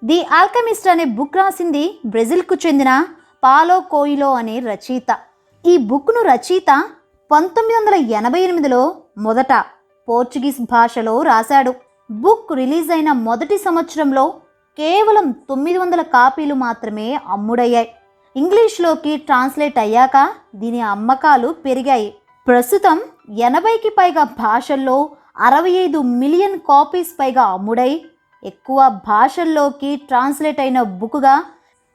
The alchemist అనే book రాసింది బ్రెజిల్కు చెందిన పాలో కోయిలో అనే రచయిత. ఈ బుక్ను రచయిత 1988లో మొదట పోర్చుగీస్ భాషలో రాశాడు. బుక్ రిలీజ్ అయిన మొదటి సంవత్సరంలో కేవలం 900 కాపీలు మాత్రమే అమ్ముడయ్యాయి. ఇంగ్లీష్లోకి ట్రాన్స్లేట్ అయ్యాక దీని అమ్మకాలు పెరిగాయి. ప్రస్తుతం 80కి పైగా భాషల్లో 65 మిలియన్ కాపీస్ పైగా అమ్ముడై ఎక్కువ భాషల్లోకి ట్రాన్స్లేట్ అయిన బుక్గా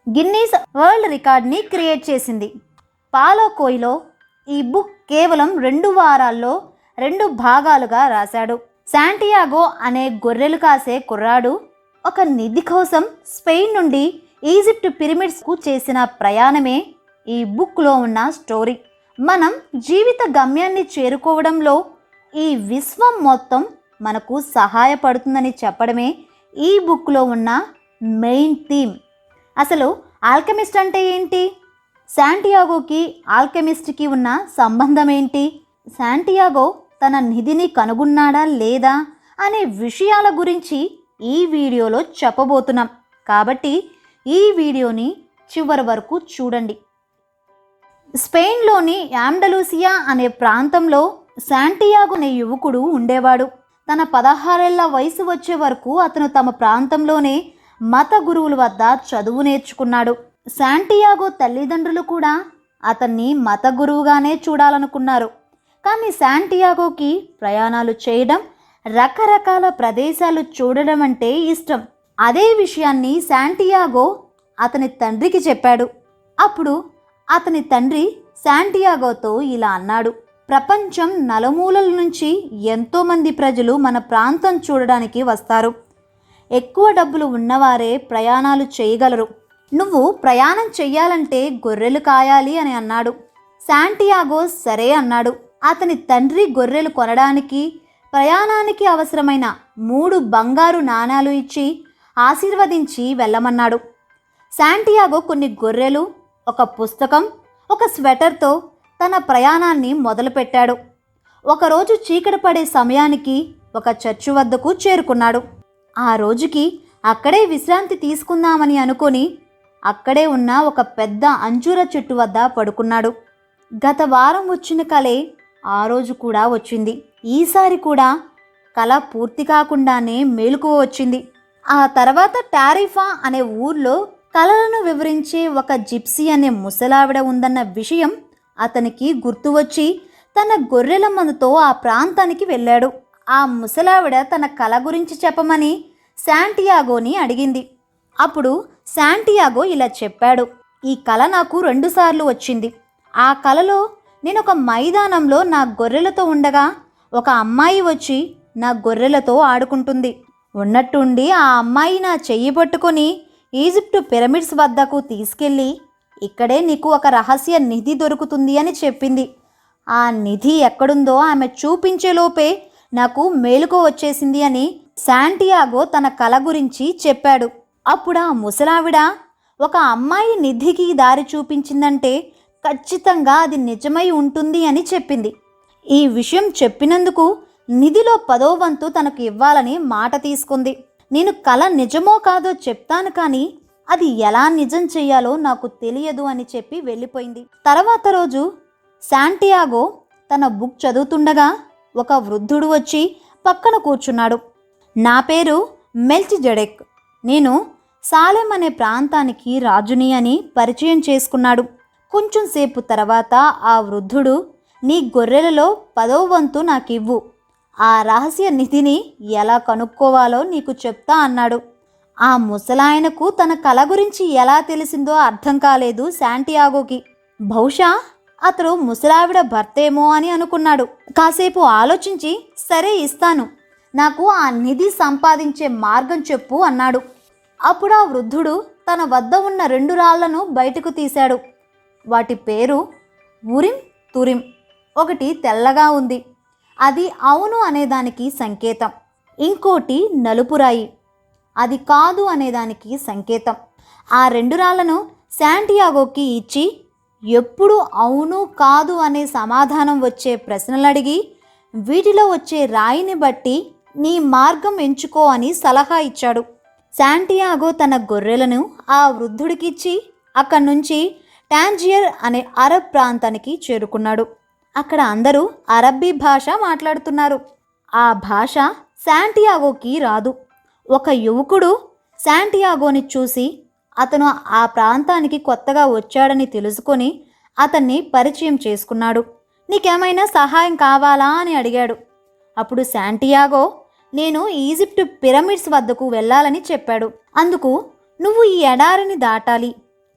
గిన్నీస్ వరల్డ్ రికార్డ్ని క్రియేట్ చేసింది. పాలో కోయిలో ఈ బుక్ కేవలం 2 వారాల్లో 2 భాగాలుగా రాశాడు. శాంటియాగో అనే గొర్రెలు కాసే కుర్రాడు ఒక నిధి కోసం స్పెయిన్ నుండి ఈజిప్ట్ పిరమిడ్స్కు చేసిన ప్రయాణమే ఈ బుక్లో ఉన్న స్టోరీ. మనం జీవిత గమ్యాన్ని చేరుకోవడంలో ఈ విశ్వం మొత్తం మనకు సహాయపడుతుందని చెప్పడమే ఈ బుక్లో ఉన్న మెయిన్ థీమ్. అసలు ఆల్కెమిస్ట్ అంటే ఏంటి? శాంటియాగోకి ఆల్కెమిస్ట్కి ఉన్న సంబంధం ఏంటి? శాంటియాగో తన నిధిని కనుగొన్నాడా లేదా అనే విషయాల గురించి ఈ వీడియోలో చెప్పబోతున్నాం. కాబట్టి ఈ వీడియోని చివరి వరకు చూడండి. స్పెయిన్లోని యాండలూసియా అనే ప్రాంతంలో శాంటియాగో అనే యువకుడు ఉండేవాడు. తన 16 ఏళ్ల వయసు వచ్చే వరకు అతను తమ ప్రాంతంలోనే మత గురువుల వద్ద చదువు నేర్చుకున్నాడు. శాంటియాగో తల్లిదండ్రులు కూడా అతన్ని మత గురువుగానే చూడాలనుకున్నారు. కానీ శాంటియాగోకి ప్రయాణాలు చేయడం, రకరకాల ప్రదేశాలు చూడడం అంటే ఇష్టం. అదే విషయాన్ని శాంటియాగో అతని తండ్రికి చెప్పాడు. అప్పుడు అతని తండ్రి శాంటియాగోతో ఇలా అన్నాడు: ప్రపంచం నలుమూలల నుంచి ఎంతోమంది ప్రజలు మన ప్రాంతం చూడడానికి వస్తారు. ఎక్కువ డబ్బులు ఉన్నవారే ప్రయాణాలు చేయగలరు. నువ్వు ప్రయాణం చెయ్యాలంటే గొర్రెలు కాయాలి అని అన్నాడు. శాంటియాగో సరే అన్నాడు. అతని తండ్రి గొర్రెలు కొనడానికి, ప్రయాణానికి అవసరమైన 3 బంగారు నాణాలు ఇచ్చి ఆశీర్వదించి వెళ్ళమన్నాడు. శాంటియాగో కొన్ని గొర్రెలు, ఒక పుస్తకం, ఒక స్వెటర్తో తన ప్రయాణాన్ని మొదలుపెట్టాడు. ఒకరోజు చీకటి పడే సమయానికి ఒక చర్చు వద్దకు చేరుకున్నాడు. ఆ రోజుకి అక్కడే విశ్రాంతి తీసుకుందామని అనుకొని అక్కడే ఉన్న ఒక పెద్ద అంజూర చెట్టు వద్ద పడుకున్నాడు. గత వారం వచ్చిన కలే ఆ రోజు కూడా వచ్చింది. ఈసారి కూడా కల పూర్తి కాకుండానే మెలకువ వచ్చింది. ఆ తర్వాత టారిఫా అనే ఊర్లో కలలను వివరించే ఒక జిప్సీ అనే ముసలావిడ ఉందన్న విషయం అతనికి గుర్తు వచ్చి తన గొర్రెల మందుతో ఆ ప్రాంతానికి వెళ్ళాడు. ఆ ముసలావిడ తన కల గురించి చెప్పమని శాంటియాగోని అడిగింది. అప్పుడు శాంటియాగో ఇలా చెప్పాడు: ఈ కల నాకు 2 సార్లు వచ్చింది. ఆ కలలో నేను ఒక మైదానంలో నా గొర్రెలతో ఉండగా ఒక అమ్మాయి వచ్చి నా గొర్రెలతో ఆడుకుంటుంది. ఉన్నట్టుండి ఆ అమ్మాయి నా చెయ్యి పట్టుకొని ఈజిప్టు పిరమిడ్స్ వద్దకు తీసుకెళ్ళి ఇక్కడే నీకు ఒక రహస్య నిధి దొరుకుతుంది అని చెప్పింది. ఆ నిధి ఎక్కడుందో ఆమె చూపించేలోపే నాకు మేలుకో వచ్చేసింది అని శాంటియాగో తన కల గురించి చెప్పాడు. అప్పుడు ఆ ముసలావిడ ఒక అమ్మాయి నిధికి దారి చూపించిందంటే ఖచ్చితంగా అది నిజమై ఉంటుంది అని చెప్పింది. ఈ విషయం చెప్పినందుకు నిధిలో 10వ వంతు తనకు ఇవ్వాలని మాట తీసుకుంది. నేను కల నిజమో కాదో చెప్తాను, కానీ అది ఎలా నిజం చెయ్యాలో నాకు తెలియదు అని చెప్పి వెళ్ళిపోయింది. తర్వాత రోజు శాంటియాగో తన బుక్ చదువుతుండగా ఒక వృద్ధుడు వచ్చి పక్కన కూర్చున్నాడు. నా పేరు మెల్చిజెడెక్, నేను సాలెం అనే ప్రాంతానికి రాజుని అని పరిచయం చేసుకున్నాడు. కొంచెం సేపు తర్వాత ఆ వృద్ధుడు, నీ గొర్రెలలో 10వ వంతు నాకివ్వు, ఆ రహస్య నిధిని ఎలా కనుక్కోవాలో నీకు చెప్తా అన్నాడు. ఆ ముసలాయనకు తన కల గురించి ఎలా తెలిసిందో అర్థం కాలేదు శాంటియాగోకి. బహుశా అతడు ముసలావిడ భర్తేమో అని అనుకున్నాడు. కాసేపు ఆలోచించి, సరే ఇస్తాను, నాకు ఆ నిధి సంపాదించే మార్గం చెప్పు అన్నాడు. అప్పుడు ఆ వృద్ధుడు తన వద్ద ఉన్న 2 రాళ్లను బయటకు తీశాడు. వాటి పేరు ఉరిం తురిం. ఒకటి తెల్లగా ఉంది, అది అవును అనేదానికి సంకేతం. ఇంకోటి నలుపు రాయి, అది కాదు అనేదానికి సంకేతం. ఆ 2 రాళ్లను శాంటియాగోకి ఇచ్చి ఎప్పుడు అవును కాదు అనే సమాధానం వచ్చే ప్రశ్నలు అడిగి వీటిలో వచ్చే రాయిని బట్టి నీ మార్గం ఎంచుకో అని సలహా ఇచ్చాడు. శాంటియాగో తన గొర్రెలను ఆ వృద్ధుడికిచ్చి అక్కడి నుంచి టాంజియర్ అనే అరబ్ ప్రాంతానికి చేరుకున్నాడు. అక్కడ అందరూ అరబ్బీ భాష మాట్లాడుతున్నారు. ఆ భాష శాంటియాగోకి రాదు. ఒక యువకుడు శాంటియాగోని చూసి అతను ఆ ప్రాంతానికి కొత్తగా వచ్చాడని తెలుసుకొని అతన్ని పరిచయం చేసుకున్నాడు. నీకేమైనా సహాయం కావాలా అని అడిగాడు. అప్పుడు శాంటియాగో నేను ఈజిప్ట్ పిరమిడ్స్ వద్దకు వెళ్ళాలని చెప్పాడు. అందుకు నువ్వు ఈ ఎడారిని దాటాలి,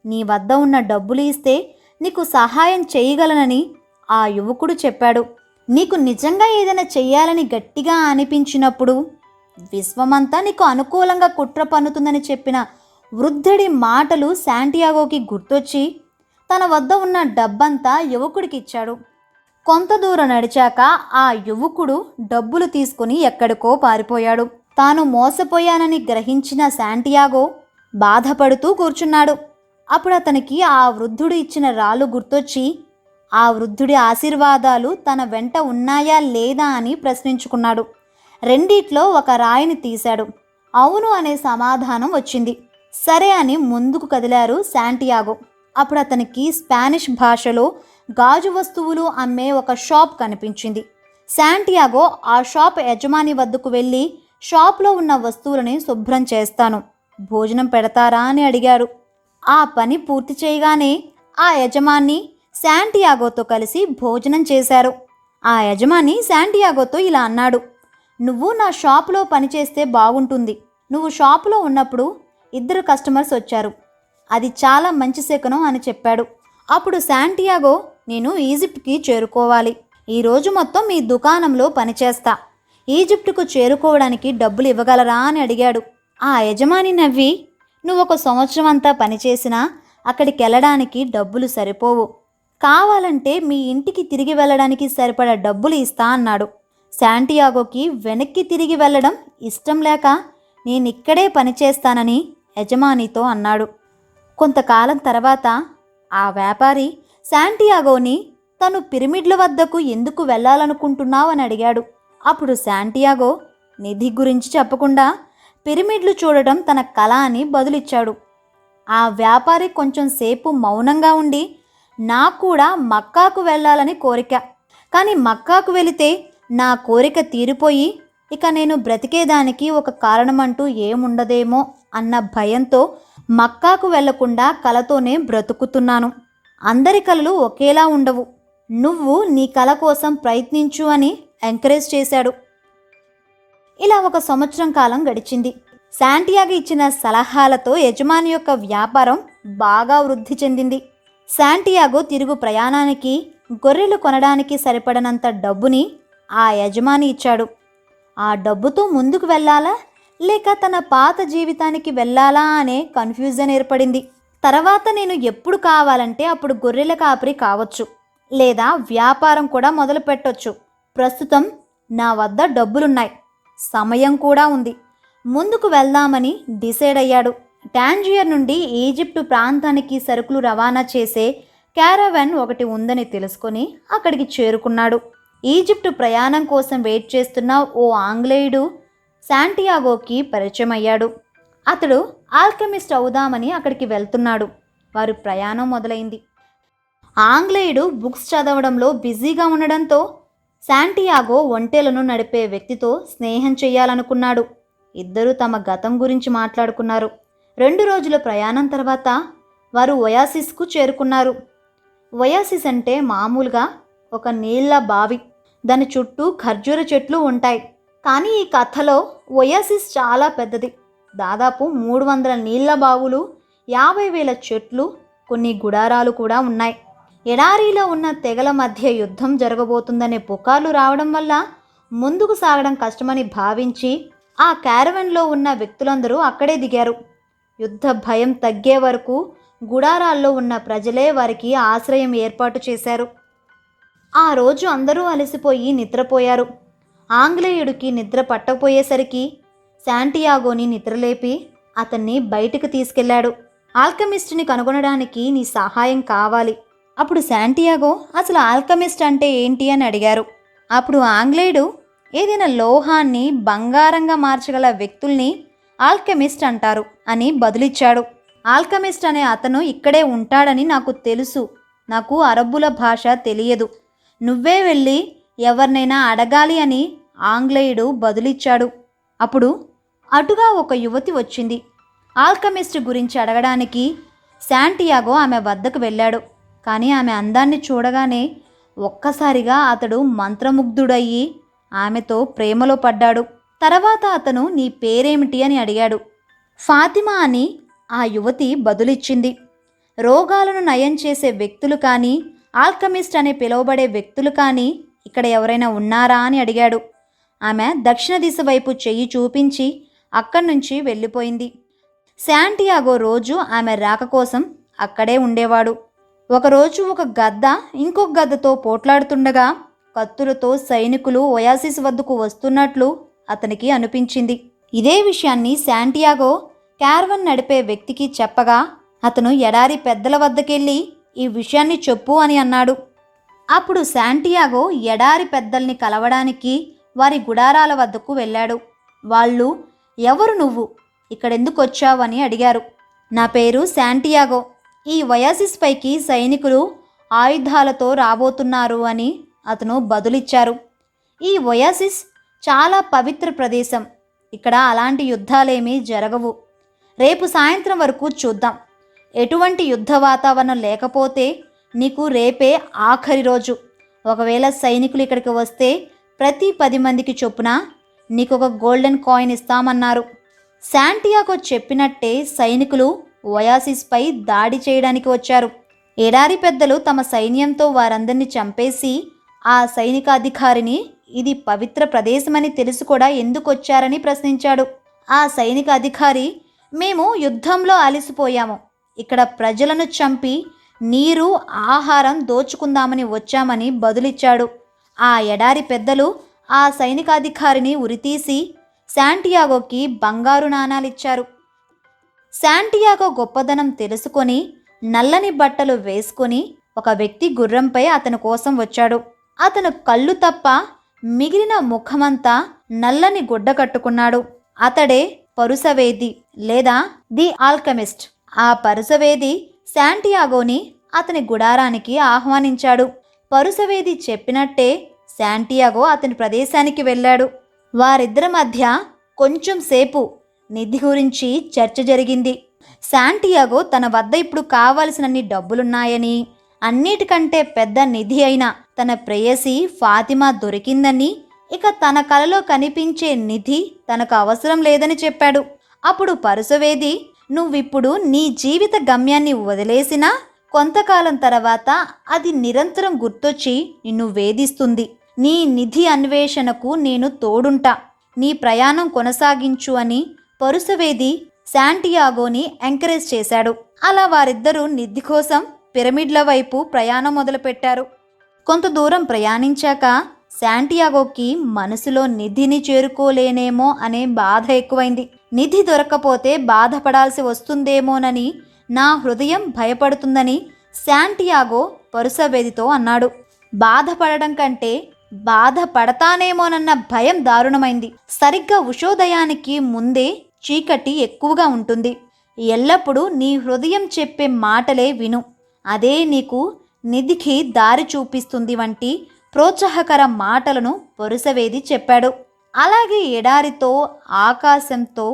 నీ వద్ద ఉన్న డబ్బులు ఇస్తే నీకు సహాయం చేయగలనని ఆ యువకుడు చెప్పాడు. నీకు నిజంగా ఏదైనా చెయ్యాలని గట్టిగా అనిపించినప్పుడు విశ్వమంతా నీకు అనుకూలంగా కుట్ర పన్నుతుందని చెప్పిన వృద్ధుడి మాటలు శాంటియాగోకి గుర్తొచ్చి తన వద్ద ఉన్న డబ్బంతా యువకుడికి ఇచ్చాడు. కొంత దూరం నడిచాక ఆ యువకుడు డబ్బులు తీసుకుని ఎక్కడికో పారిపోయాడు. తాను మోసపోయానని గ్రహించిన శాంటియాగో బాధపడుతూ కూర్చున్నాడు. అప్పుడు అతనికి ఆ వృద్ధుడు ఇచ్చిన రాళ్ళు గుర్తొచ్చి ఆ వృద్ధుడి ఆశీర్వాదాలు తన వెంట ఉన్నాయా లేదా అని ప్రశ్నించుకున్నాడు. రెండిట్లో ఒక రాయిని తీశాడు. అవును అనే సమాధానం వచ్చింది. సరే అని ముందుకు కదిలారు శాంటియాగో. అప్పుడు అతనికి స్పానిష్ భాషలో గాజు వస్తువులు అమ్మే ఒక షాప్ కనిపించింది. శాంటియాగో ఆ షాప్ యజమాని వద్దకు వెళ్ళి షాప్లో ఉన్న వస్తువులని శుభ్రం చేస్తాను, భోజనం పెడతారా అని అడిగాడు. ఆ పని పూర్తి చేయగానే ఆ యజమాని శాంటియాగోతో కలిసి భోజనం చేశారు. ఆ యజమాని శాంటియాగోతో ఇలా అన్నాడు, నువ్వు నా షాపులో పనిచేస్తే బాగుంటుంది. నువ్వు షాపులో ఉన్నప్పుడు 2 కస్టమర్స్ వచ్చారు, అది చాలా మంచి శకునం అని చెప్పాడు. అప్పుడు శాంటియాగో నేను ఈజిప్ట్కి చేరుకోవాలి, ఈరోజు మొత్తం మీ దుకాణంలో పనిచేస్తా, ఈజిప్టుకు చేరుకోవడానికి డబ్బులు ఇవ్వగలరా అని అడిగాడు. ఆ యజమాని నవ్వి నువ్వు 1 సంవత్సరం అంతా పనిచేసినా అక్కడికి వెళ్ళడానికి డబ్బులు సరిపోవు, కావాలంటే మీ ఇంటికి తిరిగి వెళ్ళడానికి సరిపడా డబ్బులు ఇస్తా అన్నాడు. శాంటియాగోకి వెనక్కి తిరిగి వెళ్ళడం ఇష్టం లేక నేనిక్కడే పనిచేస్తానని యజమానితో అన్నాడు. కొంతకాలం తర్వాత ఆ వ్యాపారి శాంటియాగోని తను పిరమిడ్ల వద్దకు ఎందుకు వెళ్ళాలనుకుంటున్నావు అని అడిగాడు. అప్పుడు శాంటియాగో నిధి గురించి చెప్పకుండా పిరమిడ్లు చూడడం తన కళ అని బదులిచ్చాడు. ఆ వ్యాపారి కొంచెం సేపు మౌనంగా ఉండి నాకు కూడా మక్కాకు వెళ్ళాలని కోరిక, కానీ మక్కాకు వెళితే నా కోరిక తీరిపోయి ఇక నేను బ్రతికేదానికి ఒక కారణమంటూ ఏముండదేమో అన్న భయంతో మక్కాకు వెళ్లకుండా కలతోనే బ్రతుకుతున్నాను. అందరి కలలు ఒకేలా ఉండవు, నువ్వు నీ కల కోసం ప్రయత్నించు అని ఎంకరేజ్ చేశాడు. ఇలా 1 సంవత్సరం కాలం గడిచింది. శాంటియాగో ఇచ్చిన సలహాలతో యజమాని యొక్క వ్యాపారం బాగా వృద్ధి చెందింది. శాంటియాగో తిరుగు ప్రయాణానికి గొర్రెలు కొనడానికి సరిపడనంత డబ్బుని ఆ యజమాని ఇచ్చాడు. ఆ డబ్బుతో ముందుకు వెళ్ళాలా లేక తన పాత జీవితానికి వెళ్ళాలా అనే కన్ఫ్యూజన్ ఏర్పడింది. తర్వాత నేను ఎప్పుడు కావాలంటే అప్పుడు గొర్రెల కాపరి కావచ్చు, లేదా వ్యాపారం కూడా మొదలు పెట్టొచ్చు. ప్రస్తుతం నా వద్ద డబ్బులున్నాయి, సమయం కూడా ఉంది, ముందుకు వెళ్దామని డిసైడ్ అయ్యాడు. టాంజియర్ నుండి ఈజిప్టు ప్రాంతానికి సరుకులు రవాణా చేసే క్యారవాన్ ఒకటి ఉందని తెలుసుకొని అక్కడికి చేరుకున్నాడు. ఈజిప్టు ప్రయాణం కోసం వెయిట్ చేస్తున్న ఓ ఆంగ్లేయుడు శాంటియాగోకి పరిచయం అయ్యాడు. అతడు ఆల్కెమిస్ట్ అవుదామని అక్కడికి వెళ్తున్నాడు. వారి ప్రయాణం మొదలైంది. ఆంగ్లేయుడు బుక్స్ చదవడంలో బిజీగా ఉండడంతో శాంటియాగో ఒంటెలను నడిపే వ్యక్తితో స్నేహం చేయాలనుకున్నాడు. ఇద్దరూ తమ గతం గురించి మాట్లాడుకున్నారు. 2 రోజుల ప్రయాణం తర్వాత వారు ఒయాసిస్కు చేరుకున్నారు. ఒయాసిస్ అంటే మామూలుగా ఒక నీళ్ల బావి, దాని చుట్టూ ఖర్జూర చెట్లు ఉంటాయి. కానీ ఈ కథలో ఒయాసిస్ చాలా పెద్దది. దాదాపు 300 నీళ్ల బావులు, 50,000 చెట్లు, కొన్ని గుడారాలు కూడా ఉన్నాయి. ఎడారిలో ఉన్న తెగల మధ్య యుద్ధం జరగబోతుందనే పుకార్లు రావడం వల్ల ముందుకు సాగడం కష్టమని భావించి ఆ క్యారవన్లో ఉన్న వ్యక్తులందరూ అక్కడే దిగారు. యుద్ధ భయం తగ్గే వరకు గుడారాల్లో ఉన్న ప్రజలే వారికి ఆశ్రయం ఏర్పాటు చేశారు. ఆ రోజు అందరూ అలసిపోయి నిద్రపోయారు. ఆంగ్లేయుడికి నిద్ర పట్టకపోయేసరికి శాంటియాగోని నిద్రలేపి అతన్ని బయటికి తీసుకెళ్లాడు. ఆల్కెమిస్ట్ని కనుగొనడానికి నీ సహాయం కావాలి. అప్పుడు శాంటియాగో అసలు ఆల్కెమిస్ట్ అంటే ఏంటి అని అడిగారు. అప్పుడు ఆంగ్లేయుడు ఏదైనా లోహాన్ని బంగారంగా మార్చగల వ్యక్తుల్ని ఆల్కెమిస్ట్ అంటారు అని బదులిచ్చాడు. ఆల్కెమిస్ట్ అనే అతను ఇక్కడే ఉంటాడని నాకు తెలుసు. నాకు అరబ్బుల భాష తెలియదు. నువ్వే వెళ్ళి ఎవరినైనా అడగాలి అని ఆంగ్లేయుడు బదులిచ్చాడు. అప్పుడు అటుగా ఒక యువతి వచ్చింది. ఆల్కెమిస్ట్ గురించి అడగడానికి శాంటియాగో ఆమె వద్దకు వెళ్ళాడు. కానీ ఆమె అందాన్ని చూడగానే ఒక్కసారిగా అతడు మంత్రముగ్ధుడయ్యి ఆమెతో ప్రేమలో పడ్డాడు. తర్వాత అతను నీ పేరేమిటి అని అడిగాడు. ఫాతిమా అని ఆ యువతి బదులిచ్చింది. రోగాలను నయం చేసే వ్యక్తులు కానీ, ఆల్కెమిస్ట్ అని పిలువబడే వ్యక్తులు కానీ ఇక్కడ ఎవరైనా ఉన్నారా అని అడిగాడు. ఆమె దక్షిణ దిశ వైపు చెయ్యి చూపించి అక్కడి నుంచి వెళ్ళిపోయింది. శాంటియాగో రోజు ఆమె రాక కోసం అక్కడే ఉండేవాడు. ఒకరోజు ఒక గద్ద ఇంకొక గద్దతో పోట్లాడుతుండగా కత్తులతో సైనికులు ఒయాసిస్ వద్దకు వస్తున్నట్లు అతనికి అనిపించింది. ఇదే విషయాన్ని శాంటియాగో క్యారవన్ నడిపే వ్యక్తికి చెప్పగా అతను ఎడారి పెద్దల వద్దకెళ్ళి ఈ విషయాన్ని చెప్పు అని అన్నాడు. అప్పుడు శాంటియాగో ఎడారి పెద్దల్ని కలవడానికి వారి గుడారాల వద్దకు వెళ్ళాడు. వాళ్ళు ఎవరు నువ్వు ఇక్కడెందుకు వచ్చావని అడిగారు. నా పేరు శాంటియాగో. ఈ ఒయాసిస్ పైకి సైనికులు ఆయుధాలతో రాబోతున్నారు అని అతను బదులిచ్చారు. ఈ ఒయాసిస్ చాలా పవిత్ర ప్రదేశం. ఇక్కడ అలాంటి యుద్ధాలేమీ జరగవు. రేపు సాయంత్రం వరకు చూద్దాం. ఎటువంటి యుద్ధ వాతావరణం లేకపోతే నీకు రేపే ఆఖరి రోజు. ఒకవేళ సైనికులు ఇక్కడికి వస్తే ప్రతి 10 మందికి చొప్పున నీకు ఒక గోల్డెన్ కాయిన్ ఇస్తామన్నారు. శాంటియాగో చెప్పినట్టే సైనికులు ఒయాసిస్పై దాడి చేయడానికి వచ్చారు. ఎడారి పెద్దలు తమ సైన్యంతో వారందరినీ చంపేసి ఆ సైనికాధికారిని ఇది పవిత్ర ప్రదేశమని తెలిసి కూడా ఎందుకు వచ్చారని ప్రశ్నించాడు. ఆ సైనిక అధికారి, మేము యుద్ధంలో అలసిపోయాము. ఇక్కడ ప్రజలను చంపి నీరు ఆహారం దోచుకుందామని వచ్చామని బదులిచ్చాడు. ఆ ఎడారి పెద్దలు ఆ సైనికాధికారిని ఉరితీసి శాంటియాగోకి బంగారు నాణాలిచ్చారు. శాంటియాగో గొప్పదనం తెలుసుకొని నల్లని బట్టలు వేసుకొని ఒక వ్యక్తి గుర్రంపై అతని కోసం వచ్చాడు. అతను కళ్ళు తప్ప మిగిలిన ముఖమంతా నల్లని గుడ్డ కట్టుకున్నాడు. అతడే పరుసవేది లేదా ది ఆల్కెమిస్ట్. ఆ పరుసవేది శాంటియాగోని అతని గుడారానికి ఆహ్వానించాడు. పరుసవేది చెప్పినట్టే శాంటియాగో అతని ప్రదేశానికి వెళ్ళాడు. వారిద్దరి మధ్య కొంచెం సేపు నిధి గురించి చర్చ జరిగింది. శాంటియాగో తన వద్ద ఇప్పుడు కావలసినన్ని డబ్బులున్నాయని, అన్నిటికంటే పెద్ద నిధి అయిన తన ప్రేయసి ఫాతిమా దొరికిందని, ఇక తన కలలో కనిపించే నిధి తనకు అవసరం లేదని చెప్పాడు. అప్పుడు పరుసవేది, నువ్విప్పుడు నీ జీవిత గమ్యాన్ని వదిలేసినా కొంతకాలం తర్వాత అది నిరంతరం గుర్తొచ్చి నిన్ను వేధిస్తుంది. నీ నిధి అన్వేషణకు నేను తోడుంటా. నీ ప్రయాణం కొనసాగించు అని పరుసవేది శాంటియాగోని ఎంకరేజ్ చేశాడు. అలా వారిద్దరూ నిధి కోసం పిరమిడ్ల వైపు ప్రయాణం మొదలుపెట్టారు. కొంత దూరం ప్రయాణించాక శాంటియాగోకి మనసులో నిధిని చేరుకోలేనేమో అనే బాధ ఎక్కువైంది. నిధి దొరక్కపోతే బాధపడాల్సి వస్తుందేమోనని నా హృదయం భయపడుతుందని శాంటియాగో పరుసవేదితో అన్నాడు. బాధపడడం కంటే బాధపడతానేమోనన్న భయం దారుణమైంది. సరిగ్గా ఉషోదయానికి ముందే చీకటి ఎక్కువగా ఉంటుంది. ఎల్లప్పుడూ నీ హృదయం చెప్పే మాటలే విను, అదే నీకు నిధికి దారి చూపిస్తుంది వంటి ప్రోత్సాహకర మాటలను పరుసవేది చెప్పాడు. అలాగే ఎడారితో, ఆకాశంతో,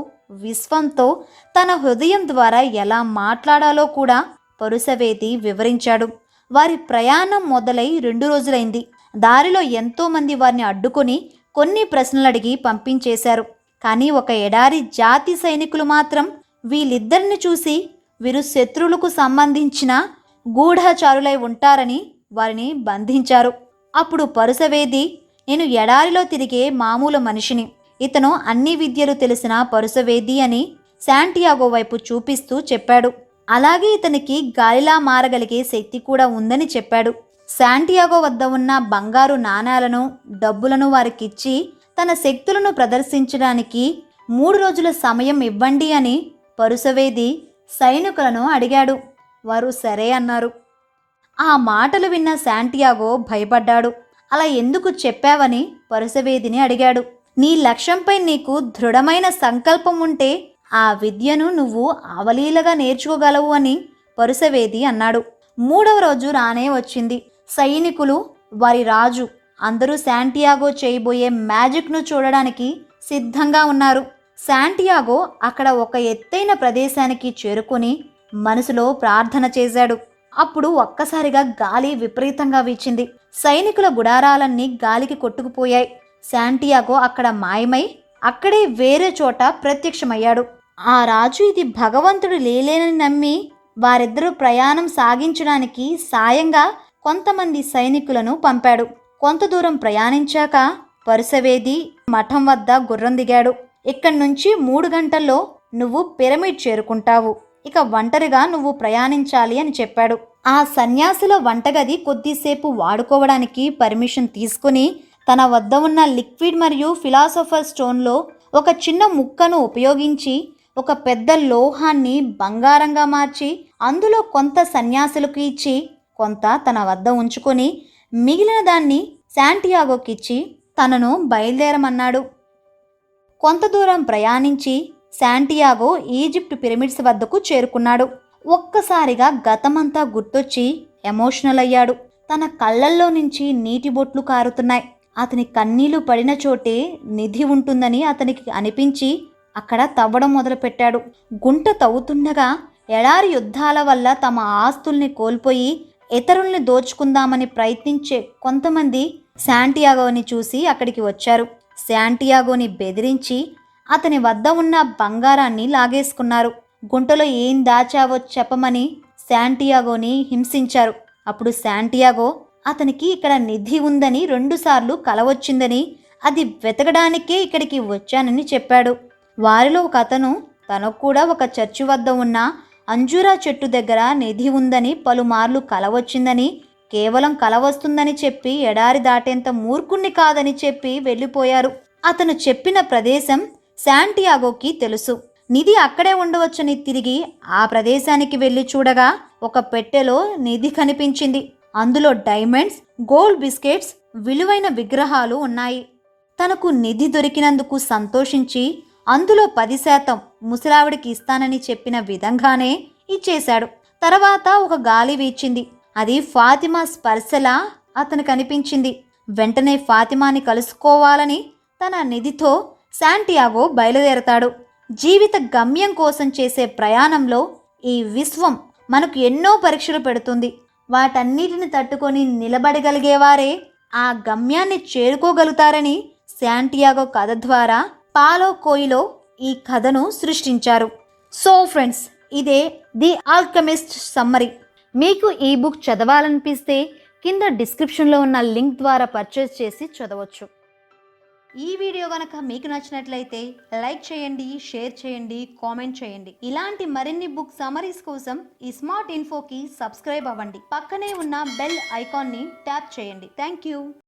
విశ్వంతో తన హృదయం ద్వారా ఎలా మాట్లాడాలో కూడా పరుసవేది వివరించాడు. వారి ప్రయాణం మొదలై 2 రోజులైంది. దారిలో ఎంతోమంది వారిని అడ్డుకొని కొన్ని ప్రశ్నలు అడిగి పంపించేశారు. కానీ ఒక ఎడారి జాతి సైనికులు మాత్రం వీళ్ళిద్దరిని చూసి వీరు శత్రువులకు సంబంధించిన గూఢచారులై ఉంటారని వారిని బంధించారు. అప్పుడు పరుసవేది, నేను ఎడారిలో తిరిగే మామూలు మనిషిని. ఇతను అన్ని విద్యలు తెలిసిన పరుసవేది అని శాంటియాగో వైపు చూపిస్తూ చెప్పాడు. అలాగే ఇతనికి గాలిలా మారగలిగే శక్తి కూడా ఉందని చెప్పాడు. శాంటియాగో వద్ద ఉన్న బంగారు నాణాలను, డబ్బులను వారికిచ్చి తన శక్తులను ప్రదర్శించడానికి 3 రోజుల సమయం ఇవ్వండి అని పరుసవేది సైనికులను అడిగాడు. వారు సరే అన్నారు. ఆ మాటలు విన్న శాంటియాగో భయపడ్డాడు. అలా ఎందుకు చెప్పావని పరుసవేదిని అడిగాడు. నీ లక్ష్యంపై నీకు దృఢమైన సంకల్పం ఉంటే ఆ విద్యను నువ్వు అవలీలగా నేర్చుకోగలవు అని పరుసవేది అన్నాడు. 3వ రోజు రానే వచ్చింది. సైనికులు, వారి రాజు అందరూ శాంటియాగో చేయబోయే మ్యాజిక్ను చూడడానికి సిద్ధంగా ఉన్నారు. శాంటియాగో అక్కడ ఒక ఎత్తైన ప్రదేశానికి చేరుకొని మనసులో ప్రార్థన చేశాడు. అప్పుడు ఒక్కసారిగా గాలి విపరీతంగా వీచింది. సైనికుల గుడారాలన్నీ గాలికి కొట్టుకుపోయాయి. శాంటియాగో అక్కడ మాయమై అక్కడే వేరే చోట ప్రత్యక్షమయ్యాడు. ఆ రాజు ఇది భగవంతుడు లేలేనని నమ్మి వారిద్దరూ ప్రయాణం సాగించడానికి సాయంగా కొంతమంది సైనికులను పంపాడు. కొంత దూరం ప్రయాణించాక పరుసవేది మఠం వద్ద గుర్రం దిగాడు. ఇక్కడి నుంచి 3 గంటల్లో నువ్వు పిరమిడ్ చేరుకుంటావు. ఇక ఒంటరిగా నువ్వు ప్రయాణించాలి అని చెప్పాడు. ఆ సన్యాసుల వంటగది కొద్దిసేపు వాడుకోవడానికి పర్మిషన్ తీసుకుని తన వద్ద ఉన్న లిక్విడ్ మరియు ఫిలాసఫర్ స్టోన్లో ఒక చిన్న ముక్కను ఉపయోగించి ఒక పెద్ద లోహాన్ని బంగారంగా మార్చి అందులో కొంత సన్యాసులకు ఇచ్చి కొంత తన వద్ద ఉంచుకొని మిగిలిన దాన్ని శాంటియాగోకిచ్చి తనను బయలుదేరమన్నాడు. కొంత దూరం ప్రయాణించి శాంటియాగో ఈజిప్ట్ పిరమిడ్స్ వద్దకు చేరుకున్నాడు. ఒక్కసారిగా గతమంతా గుర్తొచ్చి ఎమోషనల్ అయ్యాడు. తన కళ్ళల్లో నుంచి నీటి బొట్లు కారుతున్నాయి. అతని కన్నీళ్లు పడిన చోటే నిధి ఉంటుందని అతనికి అనిపించి అక్కడ తవ్వడం మొదలుపెట్టాడు. గుంట తవ్వుతుండగా ఎడారి యుద్ధాల వల్ల తమ ఆస్తుల్ని కోల్పోయి ఇతరుల్ని దోచుకుందామని ప్రయత్నించే కొంతమంది శాంటియాగోని చూసి అక్కడికి వచ్చారు. శాంటియాగోని బెదిరించి అతని వద్ద ఉన్న బంగారాన్ని లాగేసుకున్నారు. గుంటలో ఏం దాచావో చెప్పమని శాంటియాగోని హింసించారు. అప్పుడు శాంటియాగో అతనికి ఇక్కడ నిధి ఉందని 2 సార్లు కల వచ్చిందని, అది వెతకడానికే ఇక్కడికి వచ్చానని చెప్పాడు. వారిలో ఒక అతను తనకు కూడా ఒక చర్చి వద్ద ఉన్న అంజూరా చెట్టు దగ్గర నిధి ఉందని, పలుమార్లు కల వచ్చిందని, కేవలం కల వస్తుందని చెప్పి ఎడారి దాటేంత మూర్ఖుణ్ణి కాదని చెప్పి వెళ్ళిపోయారు. అతను చెప్పిన ప్రదేశం శాంటియాగోకి తెలుసు. నిధి అక్కడే ఉండవచ్చని తిరిగి ఆ ప్రదేశానికి వెళ్ళి చూడగా ఒక పెట్టెలో నిధి కనిపించింది. అందులో డైమండ్స్, గోల్డ్ బిస్కెట్స్, విలువైన విగ్రహాలు ఉన్నాయి. తనకు నిధి దొరికినందుకు సంతోషించి అందులో 10% ముసలావిడికి ఇస్తానని చెప్పిన విధంగానే ఇచ్చేశాడు. తర్వాత ఒక గాలి వీచింది. అది ఫాతిమా స్పర్శలా అతనికి అనిపించింది. వెంటనే ఫాతిమాని కలుసుకోవాలని తన నిధితో శాంటియాగో బయలుదేరతాడు. జీవిత గమ్యం కోసం చేసే ప్రయాణంలో ఈ విశ్వం మనకు ఎన్నో పరీక్షలు పెడుతుంది. వాటన్నిటిని తట్టుకొని నిలబడగలిగేవారే ఆ గమ్యాన్ని చేరుకోగలుగుతారని శాంటియాగో కథ ద్వారా పాలో కోయిలో ఈ కథను సృష్టించారు. సో ఫ్రెండ్స్, ఇదే ది ఆల్కెమిస్ట్ సమ్మరీ. మీకు ఈ బుక్ చదవాలనిపిస్తే కింద డిస్క్రిప్షన్లో ఉన్న లింక్ ద్వారా పర్చేస్ చేసి చదవచ్చు. ఈ వీడియో కనుక మీకు నచ్చినట్లయితే లైక్ చేయండి, షేర్ చేయండి, కామెంట్ చేయండి. ఇలాంటి మరిన్ని బుక్ సమరీస్ కోసం IsmartInfoకి సబ్స్క్రైబ్ అవ్వండి. పక్కనే ఉన్న బెల్ ఐకాన్ని ట్యాప్ చేయండి. Thank you.